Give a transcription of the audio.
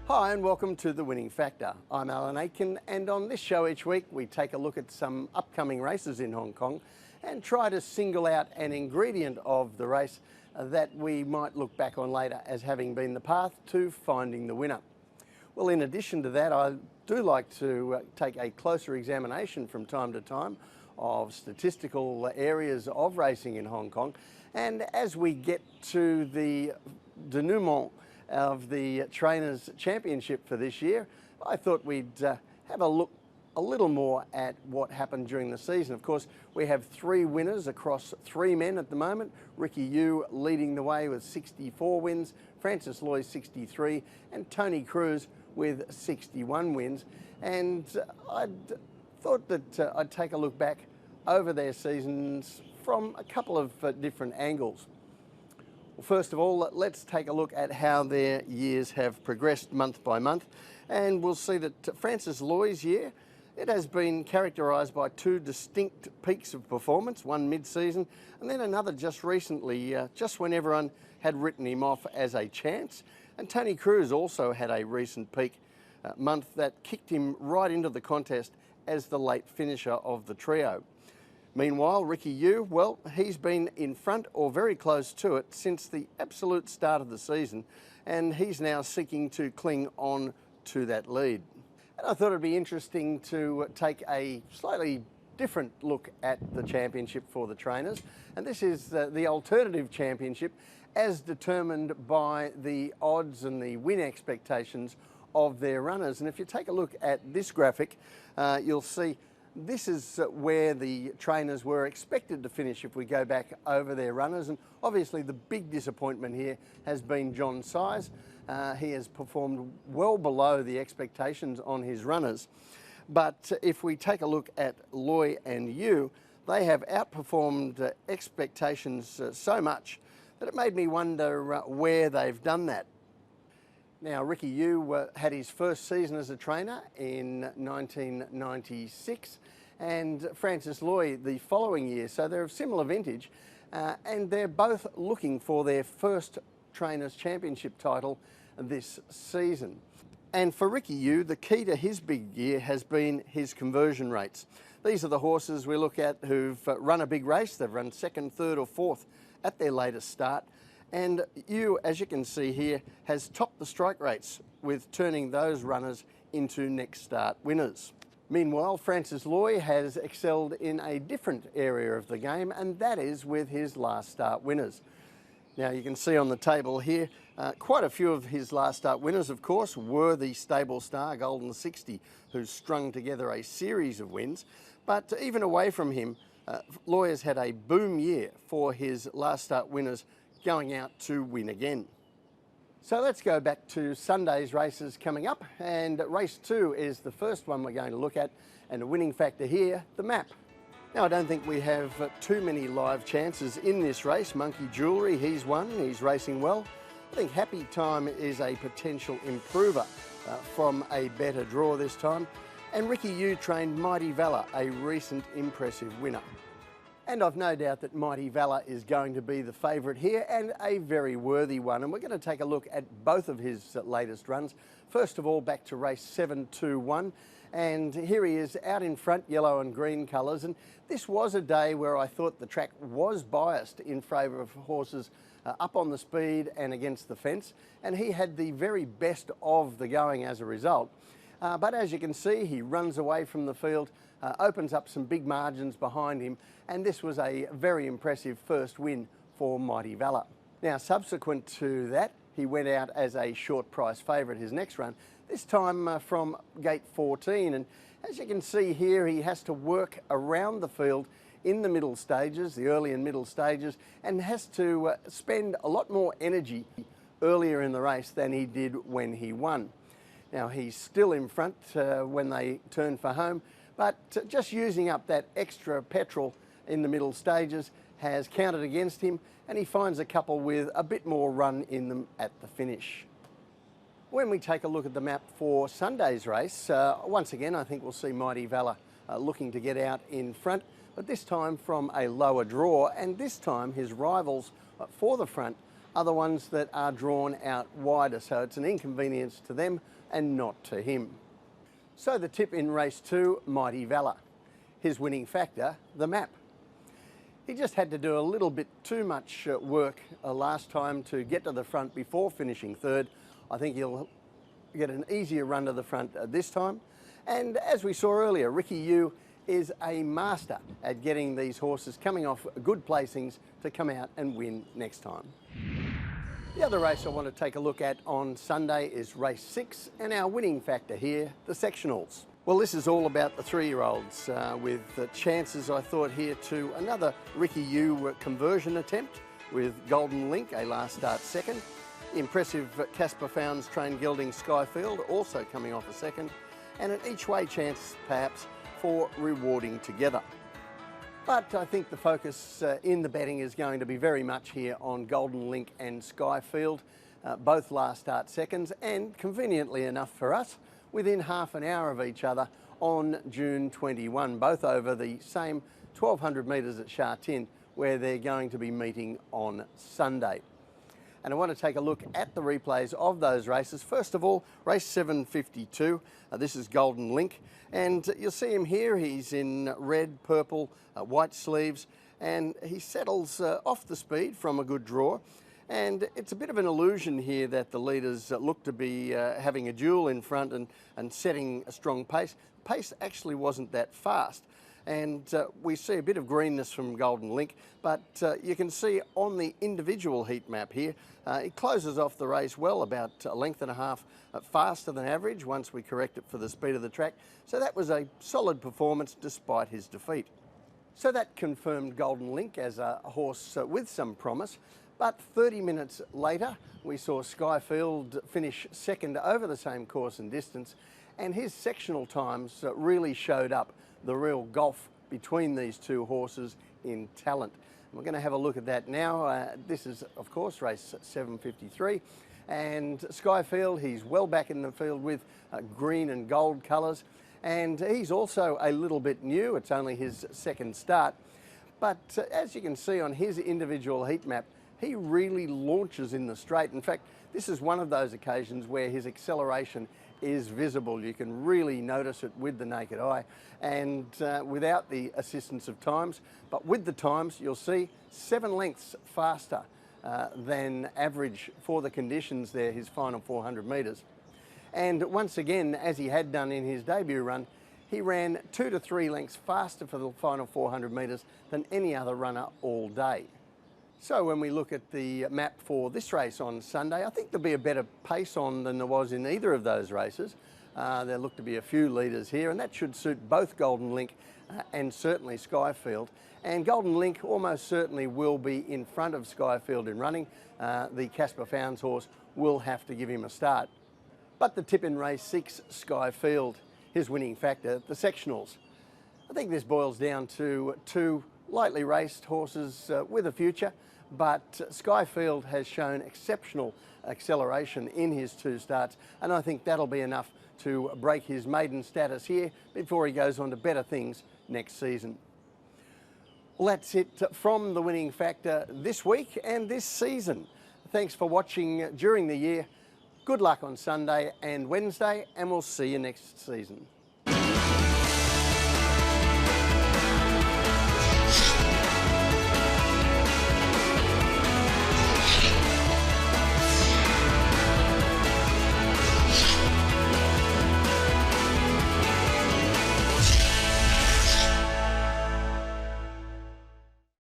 Hi and welcome to The Winning Factor. I'm Alan Aitken, and on this show each week we take a look at some upcoming races in Hong Kong and try to single out an ingredient of the race that we might look back on later as having been the path to finding the winner. Well, in addition to that, I do like to take a closer examination from time to time of statistical areas of racing in Hong Kong, and as we get to the denouement of the Trainers' Championship for this year, I thought we'd have a look a little more at what happened during the season. Of course, we have three winners across three men at the moment. Ricky Yu leading the way with 64 wins, Francis Loy 63, and Tony Cruz with 61 wins. And I thought that I'd take a look back over their seasons from a couple of different angles. Well, first of all, let's take a look at how their years have progressed month by month, and we'll see that Francis Loy's year, it has been characterised by two distinct peaks of performance, one mid-season and then another just recently, just when everyone had written him off as a chance. And Tony Cruz also had a recent peak month that kicked him right into the contest as the late finisher of the trio. Meanwhile, Ricky Yu, well, he's been in front or very close to it since the absolute start of the season, and he's now seeking to cling on to that lead. And I thought it'd be interesting to take a slightly different look at the championship for the trainers, and this is the alternative championship as determined by the odds and the win expectations of their runners. And if you take a look at this graphic, you'll see this is where the trainers were expected to finish if we go back over their runners. And obviously the big disappointment here has been John Size. He has performed well below the expectations on his runners. But if we take a look at Loy and Yu, they have outperformed expectations so much that it made me wonder where they've done that. Now, Ricky Yu had his first season as a trainer in 1996, and Francis Loy the following year, so they're of similar vintage, and they're both looking for their first Trainers' Championship title this season. And for Ricky Yu, the key to his big year has been his conversion rates. These are the horses we look at who've run a big race. They've run second, third or fourth at their latest start. And Yu, as you can see here, has topped the strike rates with turning those runners into next start winners. Meanwhile, Francis Loy has excelled in a different area of the game, and that is with his last start winners. Now you can see on the table here, quite a few of his last start winners, of course, were the stable star Golden 60, who strung together a series of wins. But even away from him, Loy has had a boom year for his last start winners going out to win again. So let's go back to Sunday's races coming up, and race 2 is the first one we're going to look at, and a winning factor here, the map. Now, I don't think we have too many live chances in this race. Monkey Jewellery, he's won, he's racing well. I think Happy Time is a potential improver from a better draw this time. And Ricky Yu trained Mighty Valor, a recent impressive winner. And I've no doubt that Mighty Valor is going to be the favourite here, and a very worthy one. And we're going to take a look at both of his latest runs. First of all, back to race 721. And here he is out in front, yellow and green colours. And this was a day where I thought the track was biased in favour of horses up on the speed and against the fence. And he had the very best of the going as a result. But as you can see, he runs away from the field, opens up some big margins behind him, and this was a very impressive first win for Mighty Valor. Now, subsequent to that, he went out as a short price favourite his next run, this time from gate 14. And as you can see here, he has to work around the field in the middle stages, the early and middle stages, and has to spend a lot more energy earlier in the race than he did when he won. Now, he's still in front when they turn for home, but just using up that extra petrol in the middle stages has counted against him, and he finds a couple with a bit more run in them at the finish. When we take a look at the map for Sunday's race, once again I think we'll see Mighty Valor looking to get out in front, but this time from a lower draw, and this time his rivals for the front are the ones that are drawn out wider, so it's an inconvenience to them and not to him. So the tip in race 2, Mighty Valor. His winning factor, the map. He just had to do a little bit too much work last time to get to the front before finishing third. I think he'll get an easier run to the front this time. And as we saw earlier, Ricky Yu is a master at getting these horses coming off good placings to come out and win next time. The other race I want to take a look at on Sunday is race 6, and our winning factor here, the sectionals. Well, this is all about the 3-year-olds with chances, I thought, here to another Ricky Yu conversion attempt with Golden Link, a last start second. Impressive Casper Founds trained gelding Skyfield also coming off a second, and an each way chance perhaps for rewarding together. But I think the focus in the betting is going to be very much here on Golden Link and Skyfield, both last start seconds, and conveniently enough for us, within half an hour of each other on June 21, both over the same 1200 metres at Sha Tin, where they're going to be meeting on Sunday. And I want to take a look at the replays of those races. First of all, race 752, this is Golden Link, and you'll see him here. He's in red, purple, white sleeves, and he settles off the speed from a good draw. And it's a bit of an illusion here that the leaders look to be having a duel in front and setting a strong pace. Pace actually wasn't that fast. And we see a bit of greenness from Golden Link, but you can see on the individual heat map here, it closes off the race well, about a length and a half faster than average once we correct it for the speed of the track. So that was a solid performance despite his defeat. So that confirmed Golden Link as a horse with some promise. But 30 minutes later, we saw Skyfield finish second over the same course and distance, and his sectional times really showed up the real gulf between these two horses in talent. We're going to have a look at that now. This is, of course, race 753, and Skyfield, he's well back in the field with green and gold colours, and he's also a little bit new. It's only his second start, but as you can see on his individual heat map, he really launches in the straight. In fact, this is one of those occasions where his acceleration is visible. You can really notice it with the naked eye, and without the assistance of times. But with the times, you'll see 7 lengths faster than average for the conditions there, his final 400 metres. And once again, as he had done in his debut run, he ran 2 to 3 lengths faster for the final 400 metres than any other runner all day. So when we look at the map for this race on Sunday, I think there'll be a better pace on than there was in either of those races. There look to be a few leaders here, and that should suit both Golden Link and certainly Skyfield. And Golden Link almost certainly will be in front of Skyfield in running. The Casper Founds horse will have to give him a start. But the tip in race 6, Skyfield, his winning factor, the sectionals. I think this boils down to 2 lightly raced horses with a future, but Skyfield has shown exceptional acceleration in his 2 starts, and I think that'll be enough to break his maiden status here before he goes on to better things next season. Well, that's it from the winning factor this week and this season. Thanks for watching during the year. Good luck on Sunday and Wednesday, and we'll see you next season.